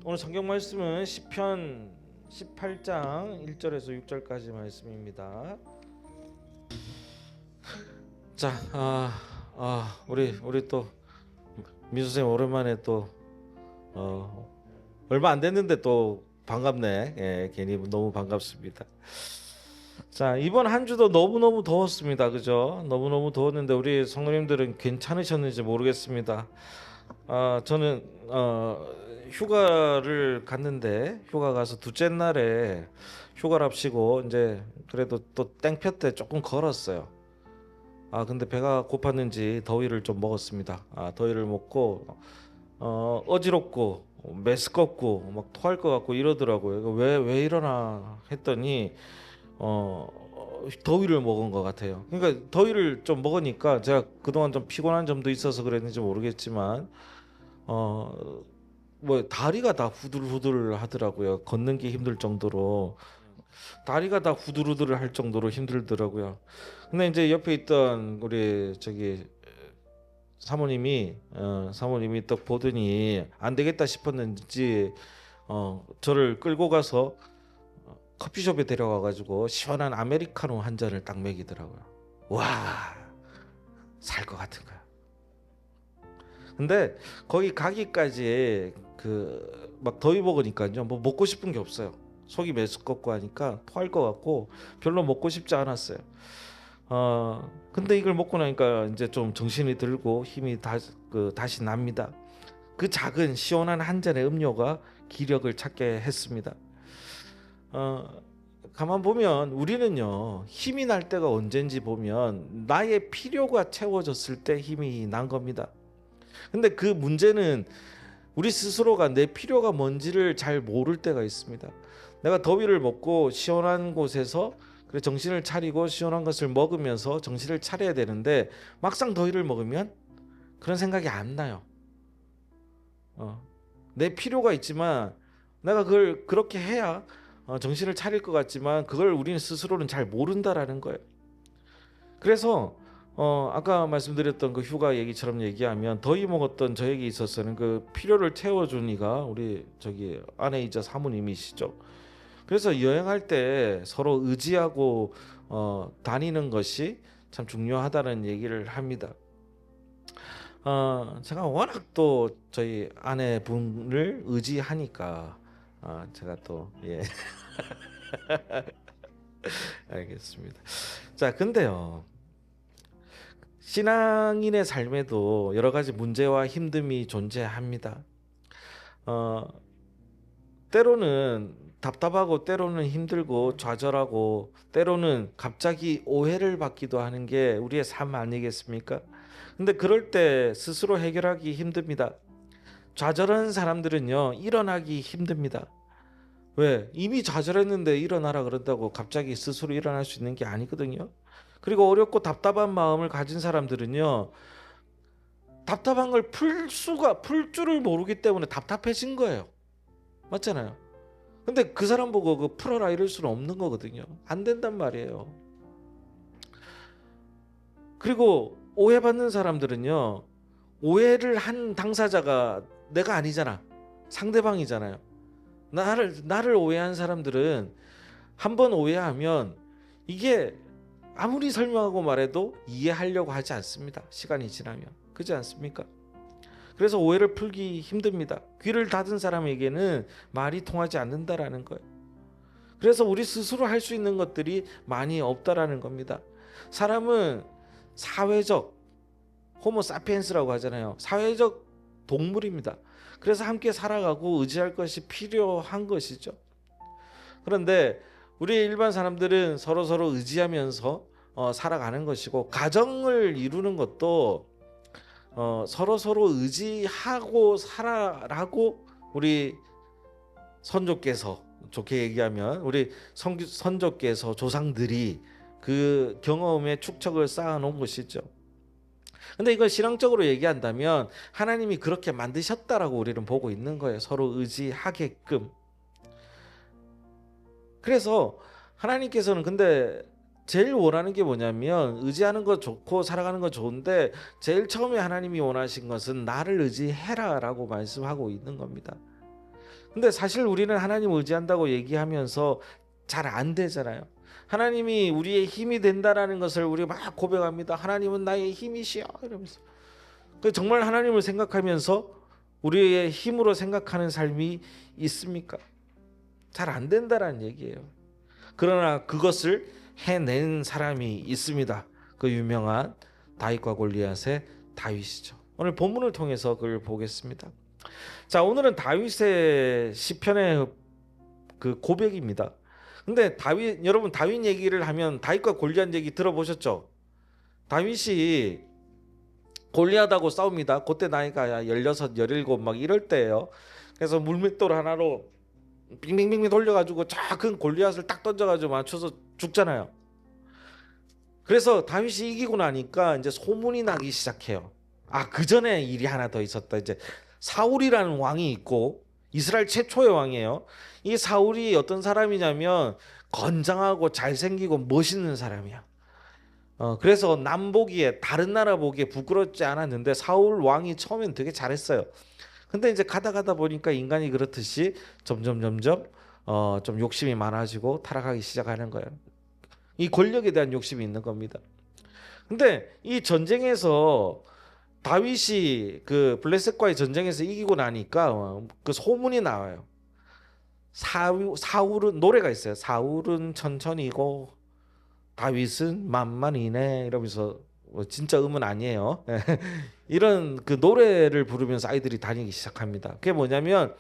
오늘 성경 말씀은 시편 18장 1절에서 6절까지 말씀입니다. 자, 우리 또 민수 쌤 오랜만에 또 얼마 안 됐는데 또 반갑네. 예, 괜히 너무 반갑습니다. 자, 이번 한 주도 너무너무 더웠습니다. 그죠? 너무너무 더웠는데 우리 성도님들은 괜찮으셨는지 모르겠습니다. 저는 휴가를 갔는데 휴가 가서 둘째 날에 휴가랍시고 이제 그래도 또 땡볕에 조금 걸었어요. 근데 배가 고팠는지 더위를 좀 먹었습니다. 더위를 먹고 어지럽고 메스껍고 막 토할 것 같고 이러더라고요. 왜 이러나 했더니 더위를 먹은 것 같아요. 그러니까 더위를 좀 먹으니까 제가 그동안 좀 피곤한 점도 있어서 그랬는지 모르겠지만 뭐 다리가 다 후들후들 하더라고요. 걷는 게 힘들 정도로 다리가 다 후들후들 할 정도로 힘들더라고요. 근데 이제 옆에 있던 우리 저기 사모님이 딱 보더니 안 되겠다 싶었는지 저를 끌고 가서 커피숍에 데려가 가지고 시원한 아메리카노 한 잔을 딱 먹이더라고요. 와, 살 것 같은 거야. 근데 거기 가기까지 그 막 더위 먹으니까요, 뭐 먹고 싶은 게 없어요. 속이 메스껍고 하니까 토할 것 같고 별로 먹고 싶지 않았어요. 근데 이걸 먹고 나니까 이제 좀 정신이 들고 힘이 다시 납니다. 그 작은 시원한 한 잔의 음료가 기력을 찾게 했습니다. 가만 보면 우리는요, 힘이 날 때가 언젠지 보면 나의 필요가 채워졌을 때 힘이 난 겁니다. 근데 그 문제는 우리 스스로가 내 필요가 뭔지를 잘 모를 때가 있습니다. 내가 더위를 먹고 시원한 곳에서 그래 정신을 차리고 시원한 것을 먹으면서 정신을 차려야 되는데 막상 더위를 먹으면 그런 생각이 안 나요. 내 필요가 있지만 내가 그걸 그렇게 해야 정신을 차릴 것 같지만 그걸 우리는 스스로는 잘 모른다라는 거예요. 그래서 아까 말씀드렸던 그 휴가 얘기처럼 얘기하면 더위 먹었던 저에게 있어서는 그 필요를 채워준 이가 우리 저기 아내이자 사모님이시죠. 그래서 여행할 때 서로 의지하고 다니는 것이 참 중요하다는 얘기를 합니다. 제가 워낙 또 저희 아내분을 의지하니까 제가 또 예. 알겠습니다. 자, 근데요. 신앙인의 삶에도 여러 가지 문제와 힘듦이 존재합니다. 어, 때로는 답답하고 때로는 힘들고 좌절하고 때로는 갑자기 오해를 받기도 하는 게 우리의 삶 아니겠습니까? 근데 그럴 때 스스로 해결하기 힘듭니다. 좌절한 사람들은요, 일어나기 힘듭니다. 왜? 이미 좌절했는데 일어나라 그런다고 갑자기 스스로 일어날 수 있는 게 아니거든요. 그리고 어렵고 답답한 마음을 가진 사람들은요, 답답한 걸 풀 줄을 모르기 때문에 답답해진 거예요. 맞잖아요. 근데 그 사람 보고 그 풀어라 이럴 수는 없는 거거든요. 안 된단 말이에요. 그리고 오해받는 사람들은요, 오해를 한 당사자가 내가 아니잖아. 상대방이잖아요. 나를 오해한 사람들은 한 번 오해하면 이게 아무리 설명하고 말해도 이해하려고 하지 않습니다. 시간이 지나면. 그렇지 않습니까? 그래서 오해를 풀기 힘듭니다. 귀를 닫은 사람에게는 말이 통하지 않는다라는 거예요. 그래서 우리 스스로 할 수 있는 것들이 많이 없다라는 겁니다. 사람은 사회적 호모사피엔스라고 하잖아요. 사회적 동물입니다. 그래서 함께 살아가고 의지할 것이 필요한 것이죠. 그런데 우리 일반 사람들은 서로 의지하면서 살아가는 것이고, 가정을 이루는 것도 서로 의지하고 살아라고 우리 선조께서, 좋게 얘기하면 우리 선조께서, 조상들이 그 경험의 축적을 쌓아놓은 것이죠. 근데 이걸 신앙적으로 얘기한다면 하나님이 그렇게 만드셨다라고 우리는 보고 있는 거예요. 서로 의지하게끔. 그래서 하나님께서는 근데 제일 원하는 게 뭐냐면, 의지하는 거 좋고 살아가는 거 좋은데 제일 처음에 하나님이 원하신 것은 나를 의지해라 라고 말씀하고 있는 겁니다. 근데 사실 우리는 하나님 의지한다고 얘기하면서 잘 안 되잖아요. 하나님이 우리의 힘이 된다라는 것을 우리 막 고백합니다. 하나님은 나의 힘이시여 이러면서. 정말 하나님을 생각하면서 우리의 힘으로 생각하는 삶이 있습니까? 잘 안 된다라는 얘기예요. 그러나 그것을 해낸 사람이 있습니다. 그 유명한 다윗과 골리앗의 다윗이죠. 오늘 본문을 통해서 그걸 보겠습니다. 자, 오늘은 다윗의 시편의 그 고백입니다. 근데 여러분 다윗 얘기를 하면 다윗과 골리앗 얘기 들어보셨죠? 다윗이 골리앗하고 싸웁니다. 그때 나이가 16, 17 막 이럴 때예요. 그래서 물맷돌 하나로 빙빙빙 돌려가지고 작은 골리앗을 딱 던져가지고 맞춰서 죽잖아요. 그래서 다윗이 이기고 나니까 이제 소문이 나기 시작해요. 그 전에 일이 하나 더 있었다. 이제 사울이라는 왕이 있고 이스라엘 최초의 왕이에요. 이 사울이 어떤 사람이냐면 건장하고 잘생기고 멋있는 사람이야. 그래서 남 보기에 다른 나라 보기에 부끄럽지 않았는데 사울 왕이 처음엔 되게 잘했어요. 근데 이제 가다 보니까 인간이 그렇듯이 점점 좀 욕심이 많아지고 타락하기 시작하는 거예요. 이 권력에 대한 욕심이 있는 겁니다. 근데 이 전쟁에서 다윗이 그 블레셋과의 전쟁에서 이기고 나니까 그 소문이 나와요. 사울은 노래가 있어요. 사울은 천천히고 다윗은 만만이네 이러면서 진짜 음은 아니에요. 이런 그 노래를 부르면서 아이들이 다니기 시작합니다. 그게 뭐냐면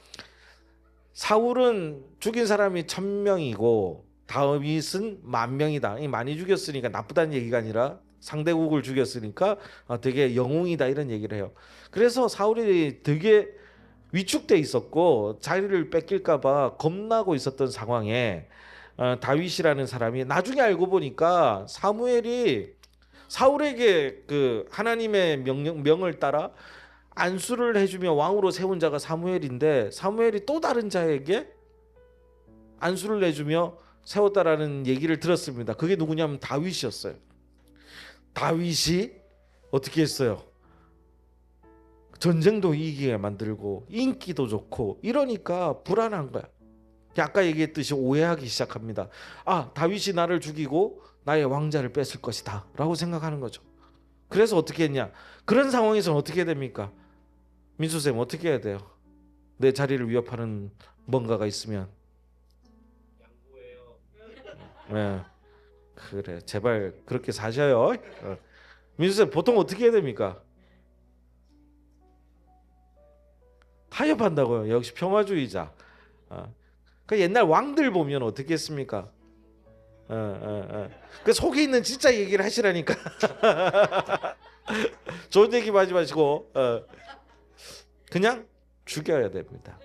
사울은 죽인 사람이 1000명이고 다윗은 10,000명이다. 많이 죽였으니까 나쁘다는 얘기가 아니라 상대국을 죽였으니까 되게 영웅이다 이런 얘기를 해요. 그래서 사울이 되게 위축돼 있었고 자리를 뺏길까 봐 겁나고 있었던 상황에 다윗이라는 사람이 나중에 알고 보니까 사무엘이 사울에게 그 하나님의 명을 따라 안수를 해주며 왕으로 세운 자가 사무엘인데 사무엘이 또 다른 자에게 안수를 해주며 세웠다라는 얘기를 들었습니다. 그게 누구냐면 다윗이었어요. 다윗이 어떻게 했어요? 전쟁도 이기게 만들고 인기도 좋고 이러니까 불안한 거야. 아까 얘기했듯이 오해하기 시작합니다. 다윗이 나를 죽이고 나의 왕자를 뺏을 것이다 라고 생각하는 거죠. 그래서 어떻게 했냐? 그런 상황에서는 어떻게 해야 됩니까? 민수쌤 어떻게 해야 돼요? 내 자리를 위협하는 뭔가가 있으면 양보해요. 그래 제발 그렇게 사셔요. 민수쌤 보통 어떻게 해야 됩니까? 타협한다고요. 역시 평화주의자. 그 옛날 왕들 보면 어떻게 했습니까? 그 속에 있는 진짜 얘기를 하시라니까. 좋은 얘기 하지 마시고 그냥 죽여야 됩니다.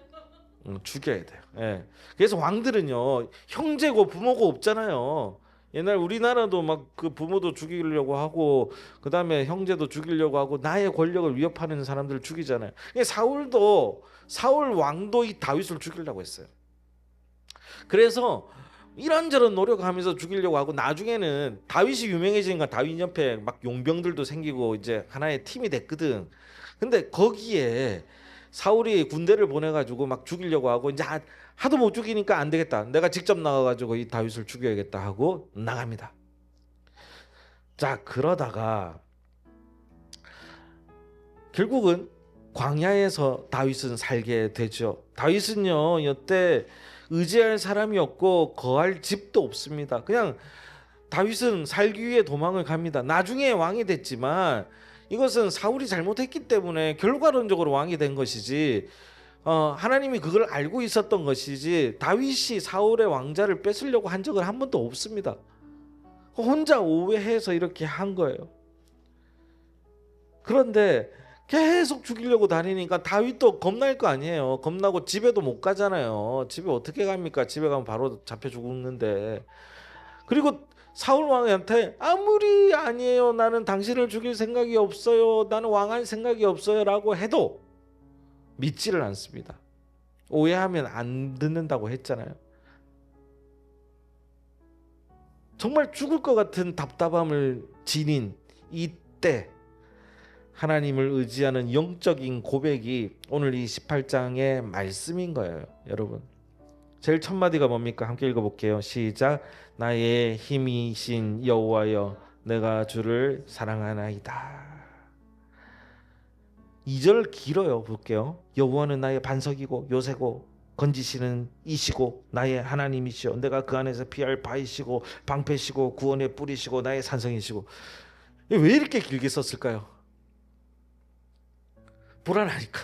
죽여야 돼요. 그래서 왕들은요 형제고 부모고 없잖아요. 옛날 우리나라도 막 그 부모도 죽이려고 하고 그 다음에 형제도 죽이려고 하고 나의 권력을 위협하는 사람들을 죽이잖아요. 사울 왕도 이 다윗을 죽이려고 했어요. 그래서 이런저런 노력하면서 죽이려고 하고 나중에는 다윗이 유명해지니까 다윗 옆에 막 용병들도 생기고 이제 하나의 팀이 됐거든. 근데 거기에 사울이 군대를 보내가지고 막 죽이려고 하고 이제 하도 못 죽이니까 안 되겠다. 내가 직접 나가가지고 이 다윗을 죽여야겠다 하고 나갑니다. 자, 그러다가 결국은 광야에서 다윗은 살게 되죠. 다윗은요 여태 의지할 사람이 없고 거할 집도 없습니다. 그냥 다윗은 살기 위해 도망을 갑니다. 나중에 왕이 됐지만 이것은 사울이 잘못했기 때문에 결과론적으로 왕이 된 것이지 하나님이 그걸 알고 있었던 것이지 다윗이 사울의 왕자를 뺏으려고 한 적은 한 번도 없습니다. 혼자 오해해서 이렇게 한 거예요. 그런데 계속 죽이려고 다니니까 다윗도 겁날 거 아니에요. 겁나고 집에도 못 가잖아요. 집에 어떻게 갑니까? 집에 가면 바로 잡혀 죽는데. 그리고 사울 왕한테 아무리 아니에요. 나는 당신을 죽일 생각이 없어요. 나는 왕할 생각이 없어요. 라고 해도 믿지를 않습니다. 오해하면 안 듣는다고 했잖아요. 정말 죽을 것 같은 답답함을 지닌 이때 하나님을 의지하는 영적인 고백이 오늘 이 18장의 말씀인 거예요. 여러분, 제일 첫 마디가 뭡니까? 함께 읽어볼게요. 시작. 나의 힘이신 여호와여, 내가 주를 사랑하나이다. 2절 길어요. 볼게요. 여호와는 나의 반석이고 요새고 건지시는 이시고 나의 하나님이시오. 내가 그 안에서 피할 바이시고 방패시고 구원의 뿌리시고 나의 산성이시고. 왜 이렇게 길게 썼을까요? 불안하니까.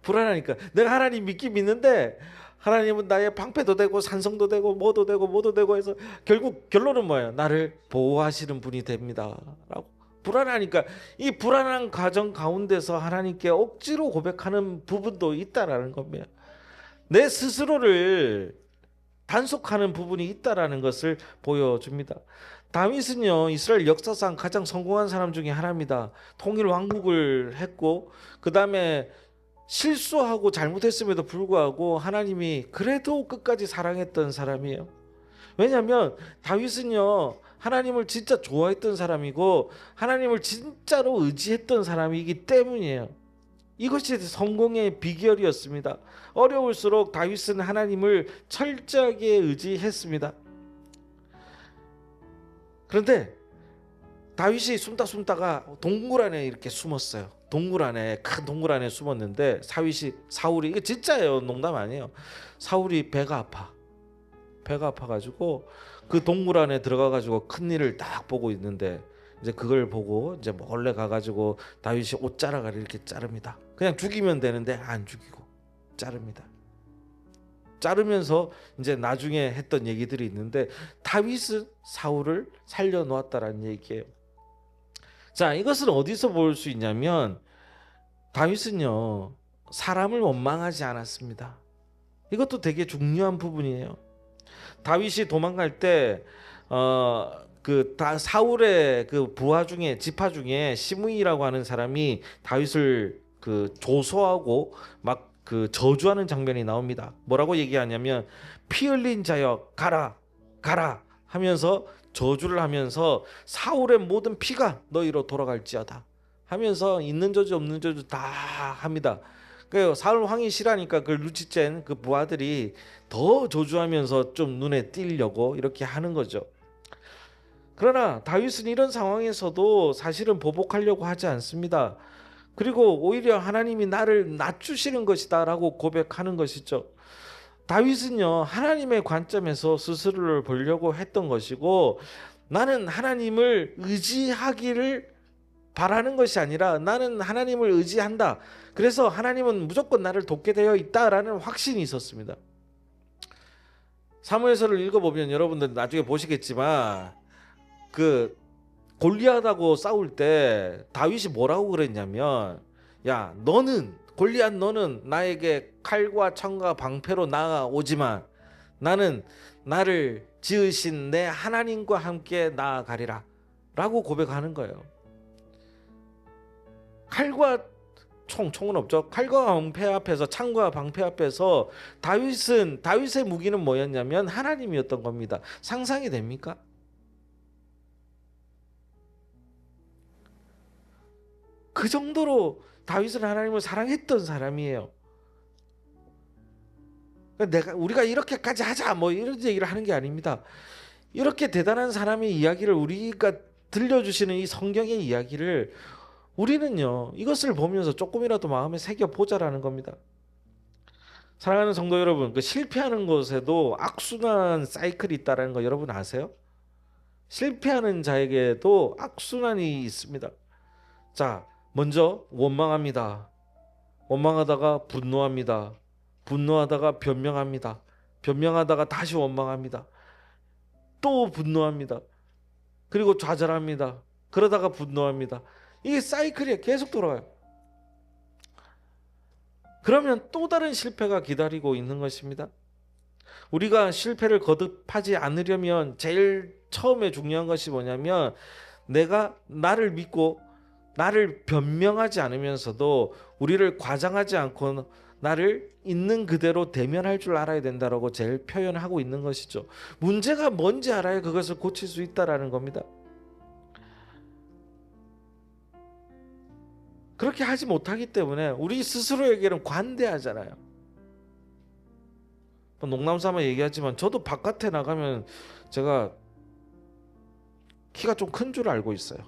불안하니까. 내가 하나님 믿긴 믿는데 하나님은 나의 방패도 되고 산성도 되고 뭐도 되고 해서 결국 결론은 뭐예요? 나를 보호하시는 분이 됩니다 라고. 불안하니까 이 불안한 과정 가운데서 하나님께 억지로 고백하는 부분도 있다라는 겁니다. 내 스스로를 단속하는 부분이 있다라는 것을 보여줍니다. 다윗은요, 이스라엘 역사상 가장 성공한 사람 중에 하나입니다. 통일 왕국을 했고 그 다음에 실수하고 잘못했음에도 불구하고 하나님이 그래도 끝까지 사랑했던 사람이에요. 왜냐하면 다윗은요, 하나님을 진짜 좋아했던 사람이고 하나님을 진짜로 의지했던 사람이기 때문이에요. 이것이 성공의 비결이었습니다. 어려울수록 다윗은 하나님을 철저하게 의지했습니다. 그런데 다윗이 숨다가 동굴 안에 이렇게 숨었어요. 큰 동굴 안에 숨었는데 사울이 이거 진짜예요, 농담 아니에요. 사울이 배가 아파가지고 그 동굴 안에 들어가가지고 큰 일을 딱 보고 있는데 이제 그걸 보고 이제 몰래 가가지고 다윗이 옷자락을 이렇게 자릅니다. 그냥 죽이면 되는데 안 죽이고 자릅니다. 자르면서 이제 나중에 했던 얘기들이 있는데 다윗은 사울을 살려놓았다라는 얘기예요. 자, 이것은 어디서 볼 수 있냐면 다윗은요, 사람을 원망하지 않았습니다. 이것도 되게 중요한 부분이에요. 다윗이 도망갈 때 사울의 그 부하 중에 지파 중에 시므이라고 하는 사람이 다윗을 조소하고 막 저주하는 장면이 나옵니다. 뭐라고 얘기하냐면 피 흘린 자여 가라 하면서 저주를 하면서 사울의 모든 피가 너희로 돌아갈지어다 하면서 있는 저주 없는 저주 다 합니다. 그 사울 왕이 싫으니까 그 눈치챈 그 부하들이 더 저주하면서 좀 눈에 띄려고 이렇게 하는 거죠. 그러나 다윗은 이런 상황에서도 사실은 보복하려고 하지 않습니다. 그리고 오히려 하나님이 나를 낮추시는 것이다 라고 고백하는 것이죠. 다윗은요, 하나님의 관점에서 스스로를 보려고 했던 것이고, 나는 하나님을 의지하기를 바라는 것이 아니라 나는 하나님을 의지한다. 그래서 하나님은 무조건 나를 돕게 되어 있다라는 확신이 있었습니다. 사무엘서를 읽어보면 여러분들 나중에 보시겠지만 골리앗하고 싸울 때 다윗이 뭐라고 그랬냐면, 야, 골리앗 너는 나에게 칼과 창과 방패로 나아오지만 나는 나를 지으신 내 하나님과 함께 나아가리라 라고 고백하는 거예요. 칼과 총은 없죠. 칼과 방패 앞에서, 창과 방패 앞에서 다윗의 무기는 뭐였냐면 하나님이었던 겁니다. 상상이 됩니까? 그 정도로 다윗은 하나님을 사랑했던 사람이에요. 우리가 이렇게까지 하자 뭐 이런 얘기를 하는 게 아닙니다. 이렇게 대단한 사람의 이야기를 우리가 들려주시는 이 성경의 이야기를 우리는요, 이것을 보면서 조금이라도 마음에 새겨보자라는 겁니다. 사랑하는 성도 여러분, 실패하는 것에도 악순환 사이클이 있다는 거 여러분 아세요? 실패하는 자에게도 악순환이 있습니다. 자, 먼저 원망합니다. 원망하다가 분노합니다. 분노하다가 변명합니다. 변명하다가 다시 원망합니다. 또 분노합니다. 그리고 좌절합니다. 그러다가 분노합니다. 이게 사이클이 계속 돌아가요. 그러면 또 다른 실패가 기다리고 있는 것입니다. 우리가 실패를 거듭하지 않으려면 제일 처음에 중요한 것이 뭐냐면, 내가 나를 믿고 나를 변명하지 않으면서도 우리를 과장하지 않고 나를 있는 그대로 대면할 줄 알아야 된다라고 제일 표현하고 있는 것이죠. 문제가 뭔지 알아야 그것을 고칠 수 있다라는 겁니다. 그렇게 하지 못하기 때문에 우리 스스로에게는 관대하잖아요. 농담삼아 얘기하지만 저도 바깥에 나가면 제가 키가 좀 큰 줄 알고 있어요.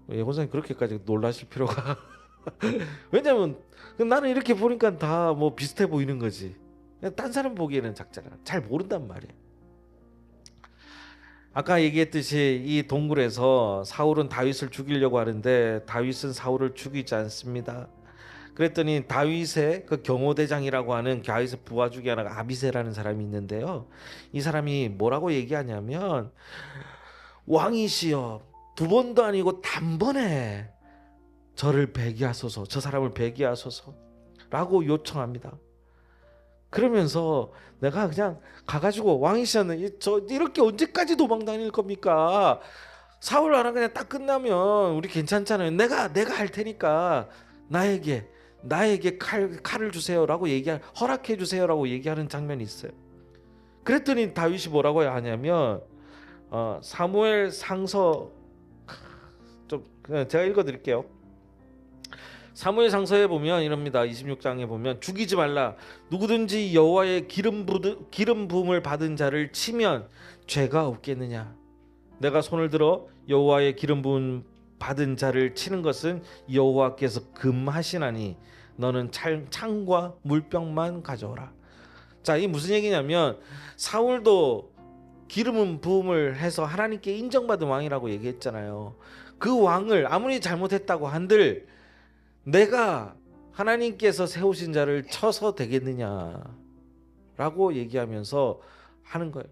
예고사님 그렇게까지 놀라실 필요가 왜냐면 나는 이렇게 보니까 다 뭐 비슷해 보이는 거지. 딴 사람 보기에는 작잖아. 잘 모른단 말이에요. 아까 얘기했듯이 이 동굴에서 사울은 다윗을 죽이려고 하는데 다윗은 사울을 죽이지 않습니다. 그랬더니 다윗의 그 경호대장이라고 하는 다윗의 부하 중에 하나가 아비새라는 사람이 있는데요. 이 사람이 뭐라고 얘기하냐면 왕이시여 두 번도 아니고 단번에 저를 배기하소서, 저 사람을 배기하소서 라고 요청합니다. 그러면서 내가 그냥 가가지고 왕이시여 저 이렇게 언제까지 도망 다닐 겁니까? 사울 하나 그냥 딱 끝나면 우리 괜찮잖아요. 내가 할 테니까 나에게 칼을 주세요라고 허락해 주세요라고 얘기하는 장면이 있어요. 그랬더니 다윗이 뭐라고 하냐면 사무엘 상서 좀 제가 읽어드릴게요. 사무엘 상서에 보면 이럽니다. 26장에 보면 죽이지 말라. 누구든지 여호와의 기름 부음을 받은 자를 치면 죄가 없겠느냐. 내가 손을 들어 여호와의 기름 부음 받은 자를 치는 것은 여호와께서 금하시나니 너는 창과 물병만 가져오라. 자, 이 무슨 얘기냐면 사울도 기름 부음을 해서 하나님께 인정받은 왕이라고 얘기했잖아요. 그 왕을 아무리 잘못했다고 한들 내가 하나님께서 세우신 자를 쳐서 되겠느냐라고 얘기하면서 하는 거예요.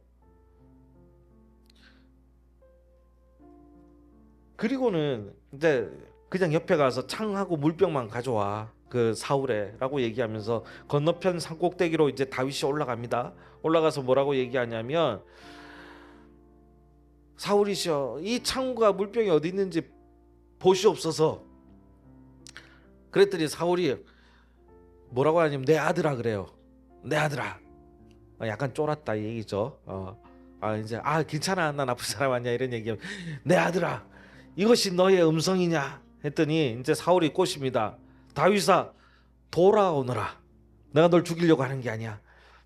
그리고는 이제 그냥 옆에 가서 창하고 물병만 가져와 그 사울에라고 얘기하면서 건너편 산꼭대기로 이제 다윗이 올라갑니다. 올라가서 뭐라고 얘기하냐면 사울이시여 이 창과 물병이 어디 있는지 보시옵소서. 그랬더니 사울이 뭐라고 하냐면 내 아들아 그래요. 내 아들아. 약간 쫄았다 이 얘기죠. 이제 괜찮아 나 나쁜 사람 아니야 이런 얘기하면 내 아들아 이것이 너의 음성이냐 했더니 이제 사울이 꼬십니다. 다윗아 돌아오너라. 내가 널 죽이려고 하는 게 아니야.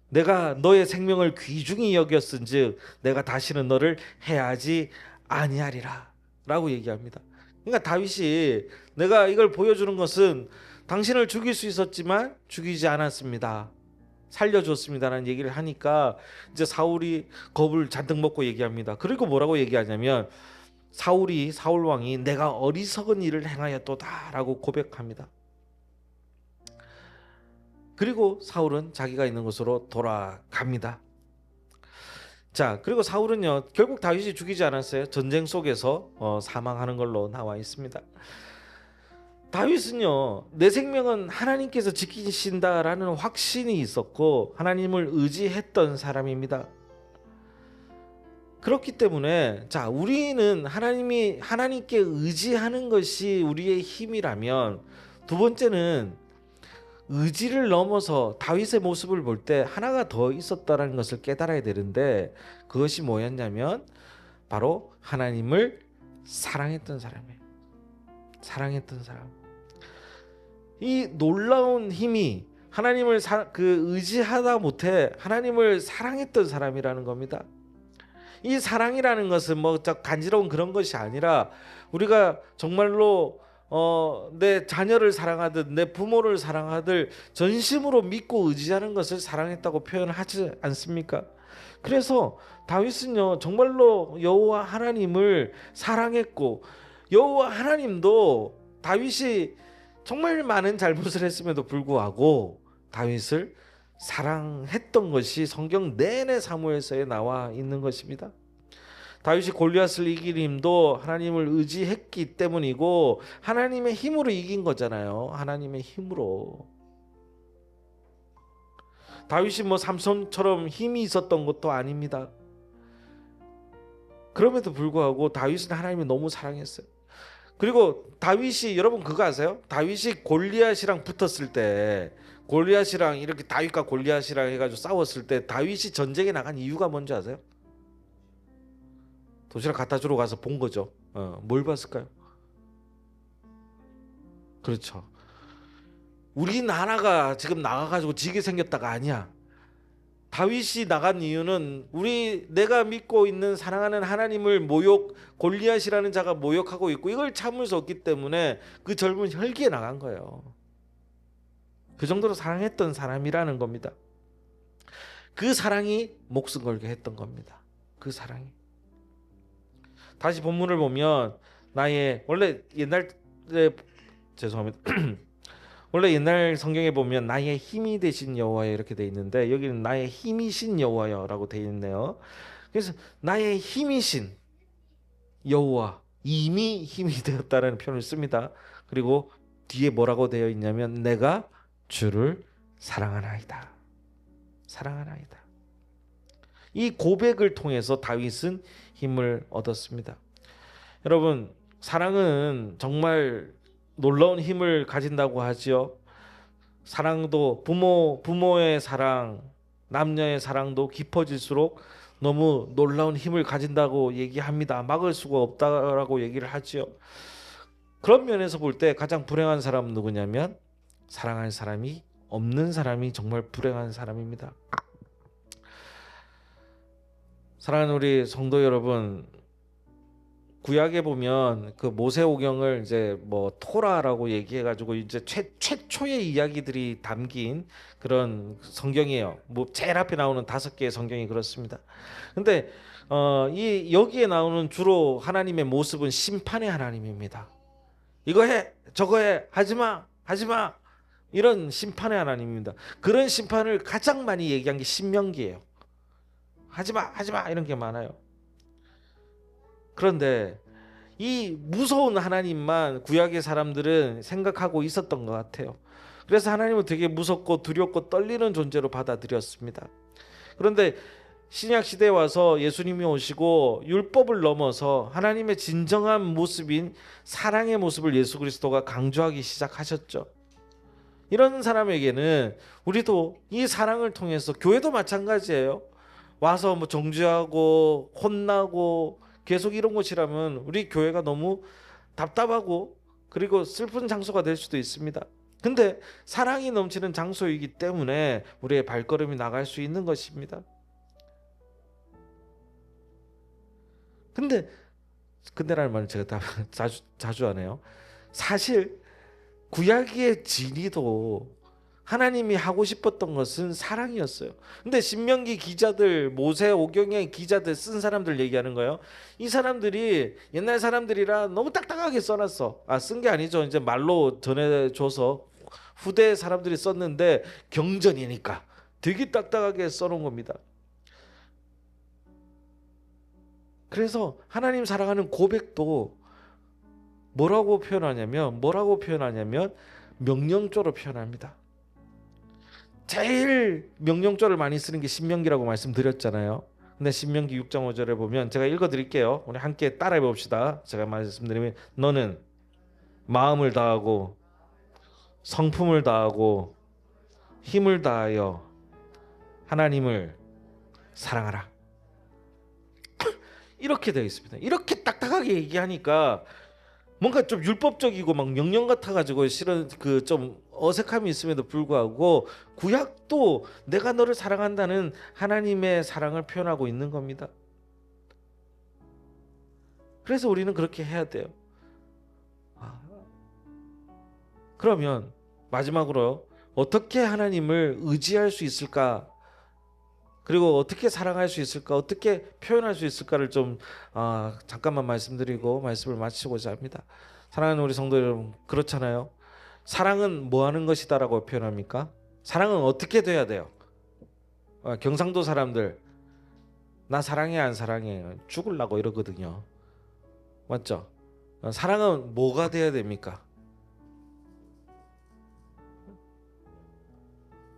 내가 너의 생명을 귀중히 여겼은즉 내가 다시는 너를 해하지 아니하리라 라고 얘기합니다. 그러니까 다윗이 내가 이걸 보여주는 것은 당신을 죽일 수 있었지만 죽이지 않았습니다. 살려줬습니다라는 얘기를 하니까 이제 사울이 겁을 잔뜩 먹고 얘기합니다. 그리고 뭐라고 얘기하냐면 사울 왕이 내가 어리석은 일을 행하였도다라고 고백합니다. 그리고 사울은 자기가 있는 곳으로 돌아갑니다. 자, 그리고 사울은요 결국 다윗이 죽이지 않았어요. 전쟁 속에서 사망하는 걸로 나와 있습니다. 다윗은요 내 생명은 하나님께서 지키신다라는 확신이 있었고 하나님을 의지했던 사람입니다. 그렇기 때문에 자 우리는 하나님께 의지하는 것이 우리의 힘이라면 두 번째는 의지를 넘어서 다윗의 모습을 볼 때 하나가 더 있었다는 것을 깨달아야 되는데 그것이 뭐였냐면 바로 하나님을 사랑했던 사람이에요. 사랑했던 사람. 이 놀라운 힘이 하나님을 의지하다 못해 하나님을 사랑했던 사람이라는 겁니다. 이 사랑이라는 것은 뭐 간지러운 그런 것이 아니라 우리가 정말로 내 자녀를 사랑하듯 내 부모를 사랑하듯 전심으로 믿고 의지하는 것을 사랑했다고 표현하지 않습니까? 그래서 다윗은요 정말로 여호와 하나님을 사랑했고 여호와 하나님도 다윗이 정말 많은 잘못을 했음에도 불구하고 다윗을 사랑했던 것이 성경 내내 사무엘서에 나와 있는 것입니다. 다윗이 골리앗을 이긴 힘도 하나님을 의지했기 때문이고 하나님의 힘으로 이긴 거잖아요. 하나님의 힘으로. 다윗이 뭐 삼손처럼 힘이 있었던 것도 아닙니다. 그럼에도 불구하고 다윗은 하나님을 너무 사랑했어요. 그리고 다윗이 여러분 그거 아세요? 다윗이 골리앗이랑 붙었을 때 골리앗이랑 이렇게 다윗과 골리앗이랑 해가지고 싸웠을 때 다윗이 전쟁에 나간 이유가 뭔지 아세요? 도시락 갖다 주러 가서 본 거죠. 뭘 봤을까요? 그렇죠. 우리나라가 지금 나가가지고 지게 생겼다가 아니야. 다윗이 나간 이유는 내가 믿고 있는 사랑하는 하나님을 골리앗이라는 자가 모욕하고 있고 이걸 참을 수 없기 때문에 그 젊은 혈기에 나간 거예요. 그 정도로 사랑했던 사람이라는 겁니다. 그 사랑이 목숨 걸게 했던 겁니다. 그 사랑이. 다시 본문을 보면 죄송합니다. 원래 옛날 성경에 보면 나의 힘이 되신 여호와여 이렇게 돼 있는데 여기는 나의 힘이신 여호와여라고 돼 있네요. 그래서 나의 힘이신 여호와, 이미 힘이 되었다라는 표현을 씁니다. 그리고 뒤에 뭐라고 되어 있냐면 내가 주를 사랑하나이다. 사랑하나이다. 이 고백을 통해서 다윗은 힘을 얻었습니다. 여러분, 사랑은 정말 놀라운 힘을 가진다고 하지요. 사랑도 부모의 사랑, 남녀의 사랑도 깊어질수록 너무 놀라운 힘을 가진다고 얘기합니다. 막을 수가 없다라고 얘기를 하지요. 그런 면에서 볼 때 가장 불행한 사람은 누구냐면 사랑할 사람이 없는 사람이 정말 불행한 사람입니다. 사랑하는 우리 성도 여러분, 구약에 보면 그 모세오경을 이제 뭐 토라라고 얘기해가지고 이제 최초의 이야기들이 담긴 그런 성경이에요. 뭐 제일 앞에 나오는 5개의 성경이 그렇습니다. 근데 여기에 나오는 주로 하나님의 모습은 심판의 하나님입니다. 이거 해, 저거 해, 하지마, 하지마, 이런 심판의 하나님입니다. 그런 심판을 가장 많이 얘기한 게 신명기예요. 하지마, 하지마 이런 게 많아요. 그런데 이 무서운 하나님만 구약의 사람들은 생각하고 있었던 것 같아요. 그래서 하나님은 되게 무섭고 두렵고 떨리는 존재로 받아들였습니다. 그런데 신약 시대에 와서 예수님이 오시고 율법을 넘어서 하나님의 진정한 모습인 사랑의 모습을 예수 그리스도가 강조하기 시작하셨죠. 이런 사람에게는 우리도 이 사랑을 통해서, 교회도 마찬가지예요. 와서 뭐 정죄하고 혼나고 계속 이런 곳이라면 우리 교회가 너무 답답하고 그리고 슬픈 장소가 될 수도 있습니다. 근데 사랑이 넘치는 장소이기 때문에 우리의 발걸음이 나갈 수 있는 것입니다. 근데라는 말은 제가 자주 하네요. 사실 구약의 진리도 하나님이 하고 싶었던 것은 사랑이었어요. 근데 신명기 기자들, 모세오경의 기자들 쓴 사람들 얘기하는 거예요. 이 사람들이 옛날 사람들이라 너무 딱딱하게 써놨어. 쓴 게 아니죠. 이제 말로 전해줘서 후대 사람들이 썼는데 경전이니까 되게 딱딱하게 써놓은 겁니다. 그래서 하나님 사랑하는 고백도 뭐라고 표현하냐면 명령조로 표현합니다. 제일 명령조를 많이 쓰는 게 신명기라고 말씀드렸잖아요. 근데 신명기 6장 5절에 보면 제가 읽어드릴게요. 우리 함께 따라해 봅시다. 제가 말씀드리면 너는 마음을 다하고 성품을 다하고 힘을 다하여 하나님을 사랑하라. 이렇게 되어 있습니다. 이렇게 딱딱하게 얘기하니까 뭔가 좀 율법적이고 막 명령 같아가지고 실은 그 좀 어색함이 있음에도 불구하고 구약도 내가 너를 사랑한다는 하나님의 사랑을 표현하고 있는 겁니다. 그래서 우리는 그렇게 해야 돼요. 그러면 마지막으로 어떻게 하나님을 의지할 수 있을까? 그리고 어떻게 사랑할 수 있을까? 어떻게 표현할 수 있을까를 좀 잠깐만 말씀드리고 말씀을 마치고자 합니다. 사랑하는 우리 성도 여러분, 그렇잖아요. 사랑은 뭐 하는 것이다라고 표현합니까? 사랑은 어떻게 돼야 돼요? 경상도 사람들 나 사랑해 안 사랑해 죽을라고 이러거든요. 맞죠? 사랑은 뭐가 돼야 됩니까?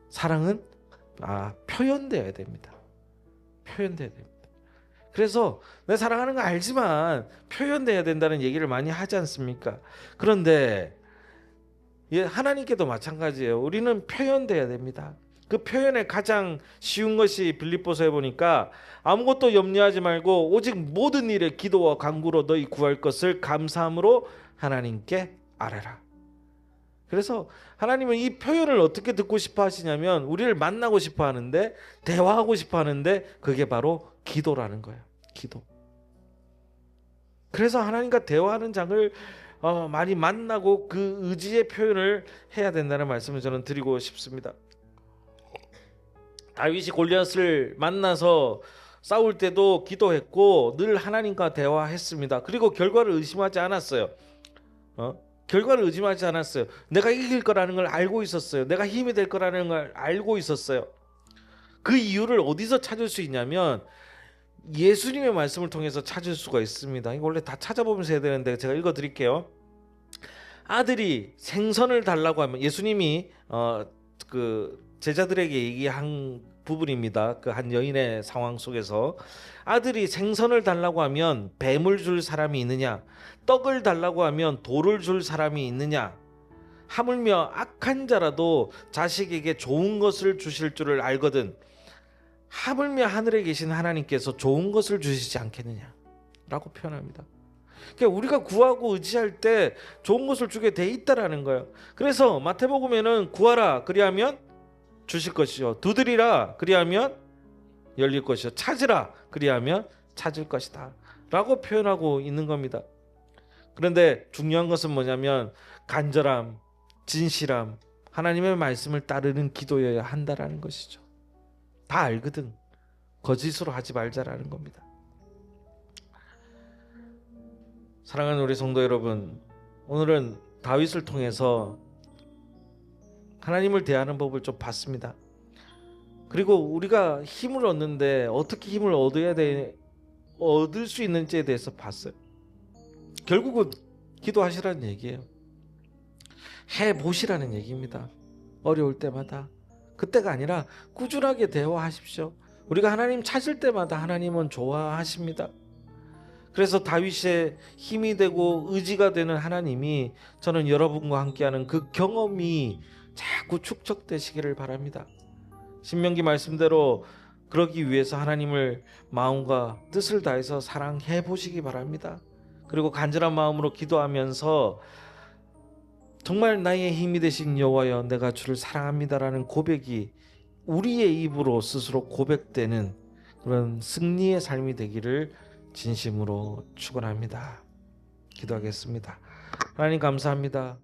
사랑은 표현돼야 됩니다. 표현돼야 됩니다. 그래서 내 사랑하는 거 알지만 표현돼야 된다는 얘기를 많이 하지 않습니까? 그런데 하나님께도 마찬가지예요. 우리는 표현돼야 됩니다. 그 표현에 가장 쉬운 것이 빌립보서에 보니까 아무것도 염려하지 말고 오직 모든 일에 기도와 간구로 너희 구할 것을 감사함으로 하나님께 아뢰라. 그래서 하나님은 이 표현을 어떻게 듣고 싶어 하시냐면 우리를 만나고 싶어 하는데, 대화하고 싶어 하는데, 그게 바로 기도라는 거예요. 기도. 그래서 하나님과 대화하는 장을 많이 만나고 그 의지의 표현을 해야 된다는 말씀을 저는 드리고 싶습니다. 다윗이 골리앗을 만나서 싸울 때도 기도했고 늘 하나님과 대화했습니다. 그리고 결과를 의심하지 않았어요. 결과를 의심하지 않았어요. 내가 이길 거라는 걸 알고 있었어요. 내가 힘이 될 거라는 걸 알고 있었어요. 그 이유를 어디서 찾을 수 있냐면 예수님의 말씀을 통해서 찾을 수가 있습니다. 이거 원래 다 찾아보면서 해야 되는데 제가 읽어드릴게요. 아들이 생선을 달라고 하면, 예수님이 그 제자들에게 얘기한 부분입니다. 그 한 여인의 상황 속에서 아들이 생선을 달라고 하면 뱀을 줄 사람이 있느냐, 떡을 달라고 하면 돌을 줄 사람이 있느냐, 하물며 악한 자라도 자식에게 좋은 것을 주실 줄을 알거든 하물며 하늘에 계신 하나님께서 좋은 것을 주시지 않겠느냐라고 표현합니다. 그러니까 우리가 구하고 의지할 때 좋은 것을 주게 돼 있다라는 거예요. 그래서 마태복음에는 구하라 그리하면 주실 것이요, 두드리라 그리하면 열릴 것이요, 찾으라 그리하면 찾을 것이다 라고 표현하고 있는 겁니다. 그런데 중요한 것은 뭐냐면 간절함, 진실함, 하나님의 말씀을 따르는 기도여야 한다라는 것이죠. 다 알거든. 거짓으로 하지 말자라는 겁니다. 사랑하는 우리 성도 여러분, 오늘은 다윗을 통해서 하나님을 대하는 법을 좀 봤습니다. 그리고 우리가 힘을 얻는데 어떻게 힘을 얻을 수 있는지에 대해서 봤어요. 결국은 기도하시라는 얘기예요. 해보시라는 얘기입니다. 어려울 때마다. 그때가 아니라 꾸준하게 대화하십시오. 우리가 하나님 찾을 때마다 하나님은 좋아하십니다. 그래서 다윗의 힘이 되고 의지가 되는 하나님이 저는 여러분과 함께하는 그 경험이 자꾸 축적되시기를 바랍니다. 신명기 말씀대로 그러기 위해서 하나님을 마음과 뜻을 다해서 사랑해 보시기 바랍니다. 그리고 간절한 마음으로 기도하면서 정말 나의 힘이 되신 여호와여 내가 주를 사랑합니다라는 고백이 우리의 입으로 스스로 고백되는 그런 승리의 삶이 되기를 진심으로 축원합니다. 기도하겠습니다. 하나님 감사합니다.